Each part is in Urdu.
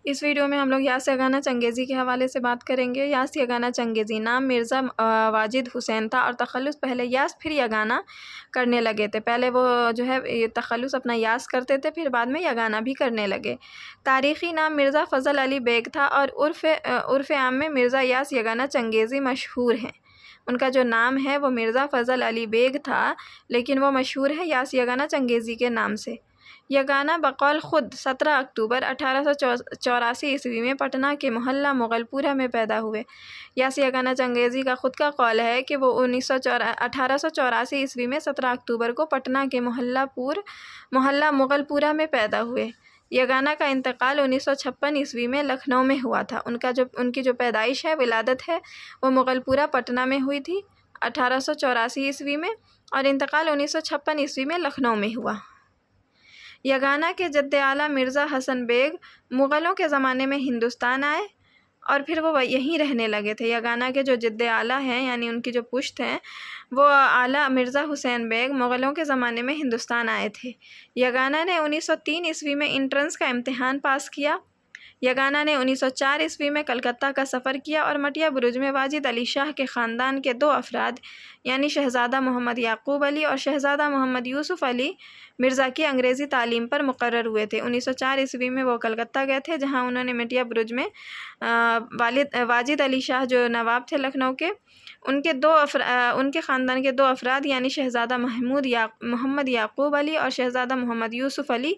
اس ویڈیو میں ہم لوگ یاس یگانہ چنگیزی کے حوالے سے بات کریں گے۔ یاس یگانہ چنگیزی نام مرزا واجد حسین تھا اور تخلص پہلے یاس پھر یگانہ کرنے لگے تھے۔ پہلے وہ جو ہے تخلص اپنا یاس کرتے تھے، پھر بعد میں یگانہ بھی کرنے لگے۔ تاریخی نام مرزا فضل علی بیگ تھا اور عرف عام میں مرزا یاس یگانہ چنگیزی مشہور ہیں۔ ان کا جو نام ہے وہ مرزا فضل علی بیگ تھا، لیکن وہ مشہور ہے یاس یگانہ چنگیزی کے نام سے۔ یگانہ بقول خود 17 اکتوبر 1884 میں پٹنہ کے محلہ مغل پورہ میں پیدا ہوئے۔ یاس یگانہ چنگیزی کا خود کا قول ہے کہ وہ 1884 میں 17 اکتوبر کو پٹنہ کے محلہ مغل پورہ میں پیدا ہوئے۔ یگانہ کا انتقال 1956 میں لکھنؤ میں ہوا تھا۔ ان کی جو پیدائش ہے، ولادت ہے، وہ مغل پورہ پٹنہ میں ہوئی تھی 1884 میں، اور انتقال 1956 میں لکھنؤ میں ہوا۔ یگانہ کے جد اعلیٰ مرزا حسن بیگ مغلوں کے زمانے میں ہندوستان آئے اور پھر وہ یہیں رہنے لگے تھے۔ یگانہ کے جو جد اعلیٰ ہیں، یعنی ان کی جو پشت ہیں، وہ اعلیٰ مرزا حسین بیگ مغلوں کے زمانے میں ہندوستان آئے تھے۔ یگانہ نے 1903 میں انٹرنس کا امتحان پاس کیا۔ یگانہ نے 1904 میں کلکتہ کا سفر کیا اور مٹیا برج میں واجد علی شاہ کے خاندان کے 2 افراد، یعنی شہزادہ محمد یعقوب علی اور شہزادہ محمد یوسف علی مرزا کی انگریزی تعلیم پر مقرر ہوئے تھے۔ 1904 میں وہ کلکتہ گئے تھے، جہاں انہوں نے مٹیا برج میں واجد علی شاہ جو نواب تھے لکھنؤ کے، ان کے خاندان کے 2 افراد، یعنی شہزادہ محمد یعقوب علی اور شہزادہ محمد یوسف علی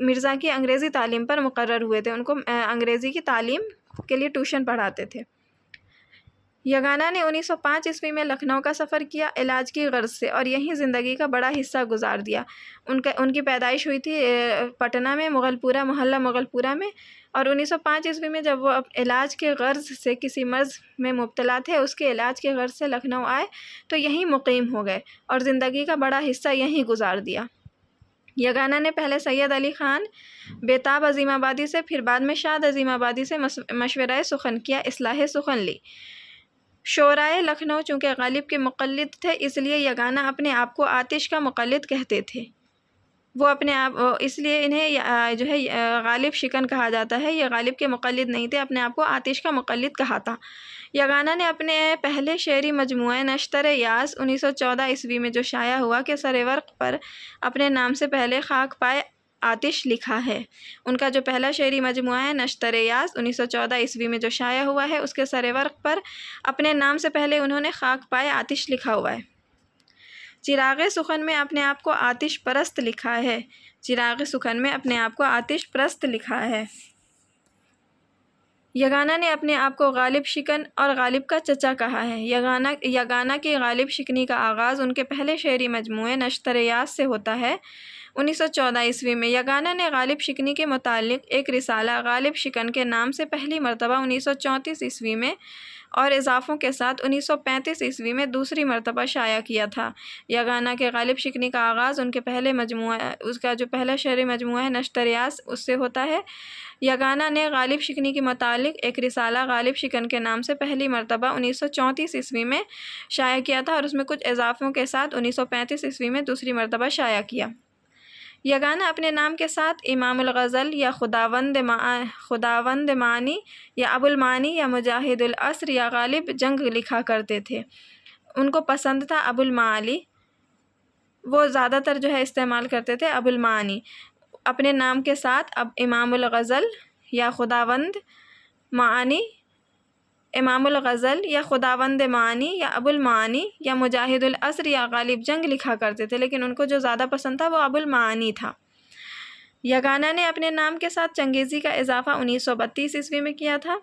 مرزا کی انگریزی تعلیم پر مقرر ہوئے تھے۔ ان کو انگریزی کی تعلیم کے لیے ٹیوشن پڑھاتے تھے۔ یگانہ نے 1905 میں لکھنؤ کا سفر کیا علاج کی غرض سے، اور یہیں زندگی کا بڑا حصہ گزار دیا۔ ان کی پیدائش ہوئی تھی پٹنہ میں محلہ مغل پورہ میں، اور 1905 میں جب وہ علاج کے غرض سے کسی مرض میں مبتلا تھے، اس کے علاج کے غرض سے لکھنؤ آئے تو یہیں مقیم ہو گئے اور زندگی کا بڑا حصہ یہیں گزار دیا۔ یگانہ نے پہلے سید علی خان بیتاب عظیم آبادی سے، پھر بعد میں شاد عظیم آبادی سے مشورہ سخن کیا، اصلاح سخن لی۔ شورائے لکھنؤ چونکہ غالب کے مقلد تھے، اس لیے یگانہ اپنے آپ کو آتش کا مقلد کہتے تھے۔ اس لیے انہیں جو ہے غالب شکن کہا جاتا ہے۔ یہ غالب کے مقلد نہیں تھے، اپنے آپ کو آتش کا مقلد کہا تھا۔ یگانہ نے اپنے پہلے شعری مجموعہ نشتر یاس 1914 میں جو شائع ہوا کہ سر ورق پر اپنے نام سے پہلے خاک پائے آتش لکھا ہے۔ ان کا جو پہلا شعری مجموعہ ہے نشتر یاس 1914 میں جو شائع ہوا ہے، اس کے سر ورق پر اپنے نام سے پہلے انہوں نے خاک پائے آتش لکھا ہوا ہے۔ چراغ سخن میں اپنے آپ کو آتش پرست لکھا ہے۔ چراغ سخن میں اپنے آپ کو آتش پرست لکھا ہے۔ یگانہ نے اپنے آپ کو غالب شکن اور غالب کا چچا کہا ہے۔ یگانہ کی غالب شکنی کا آغاز ان کے پہلے شعری مجموعے نشتر یاس سے ہوتا ہے 1914 میں۔ یگانہ نے غالب شکنی کے متعلق ایک رسالہ غالب شکن کے نام سے پہلی مرتبہ 1934 میں اور اضافوں کے ساتھ 1935 میں دوسری مرتبہ شائع کیا تھا۔ یگانہ کے غالب شکنی کا آغاز اس کا جو پہلا شعری مجموعہ ہے نشتر یاس اس سے ہوتا ہے۔ یگانہ نے غالب شکنی کے متعلق ایک رسالہ غالب شکن کے نام سے پہلی مرتبہ 1934 میں شائع کیا تھا اور اس میں کچھ اضافوں کے ساتھ 1935 میں دوسری مرتبہ شائع کیا۔ یگانہ اپنے نام کے ساتھ امام الغزل یا خداوند معانی یا ابو المعانی یا مجاہد العصر یا غالب جنگ لکھا کرتے تھے۔ ان کو پسند تھا ابو المعالی، وہ زیادہ تر جو ہے استعمال کرتے تھے ابو المعانی۔ اپنے نام کے ساتھ امام الغزل یا خداوند معانی، امام الغزل یا خداوند معانی یا ابو المعانی یا مجاہد العصر یا غالب جنگ لکھا کرتے تھے، لیکن ان کو جو زیادہ پسند تھا وہ ابو المعانی تھا۔ یگانہ نے اپنے نام کے ساتھ چنگیزی کا اضافہ 1932 میں کیا تھا۔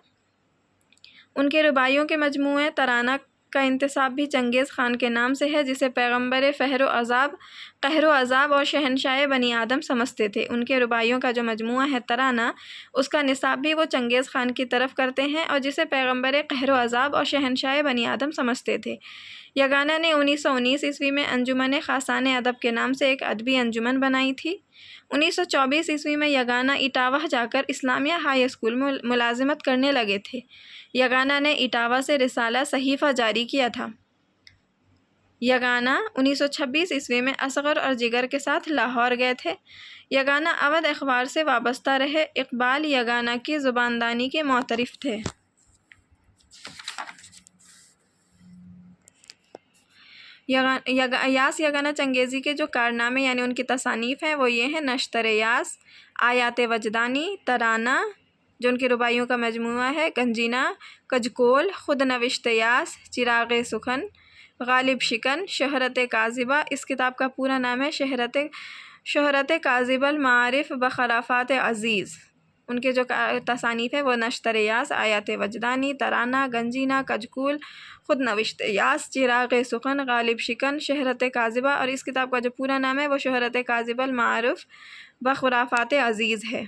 ان کے رباعیوں کے مجموعے ترانہ کا انتساب بھی چنگیز خان کے نام سے ہے، جسے پیغمبر قہر و عذاب اور شہنشاہ بنی آدم سمجھتے تھے۔ ان کے رباعیوں کا جو مجموعہ ہے ترانہ، اس کا نساب بھی وہ چنگیز خان کی طرف کرتے ہیں اور جسے پیغمبر قہر و عذاب اور شہنشاہ بنی آدم سمجھتے تھے۔ یگانہ نے 1919 میں انجمن خاصان ادب کے نام سے ایک ادبی انجمن بنائی تھی۔ 1924 میں یگانہ اٹاوہ جا کر اسلامیہ ہائی اسکول میں ملازمت کرنے لگے تھے۔ یگانہ نے اٹاوہ سے رسالہ صحیفہ جاری کیا تھا۔ یگانہ 1926 عیسوی میں اصغر اور جگر کے ساتھ لاہور گئے تھے۔ یگانہ اودھ اخبار سے وابستہ رہے۔ اقبال یگانہ کی زباندانی کے معترف تھے۔ یاس یگانہ چنگیزی کے جو کارنامے یعنی ان کی تصانیف ہیں وہ یہ ہیں: نشتر یاس، آیات وجدانی، ترانہ جو ان کی رباعیوں کا مجموعہ ہے، گنجینہ، کجکول، خود نوشت یاس، چراغ سخن، غالب شکن، شہرت کاذبہ۔ اس کتاب کا پورا نام ہے شہرت کاذبہ المعارف بخرافات عزیز۔ ان کے جو تصانیف ہیں وہ نشتر یاس، آیات وجدانی، ترانہ، گنجینہ، کجکول، خود نوشت یاس، چراغ سخن، غالب شکن، شہرت کاذبہ، اور اس کتاب کا جو پورا نام ہے وہ شہرت کاذبہ المعارف بخرافات عزیز ہے۔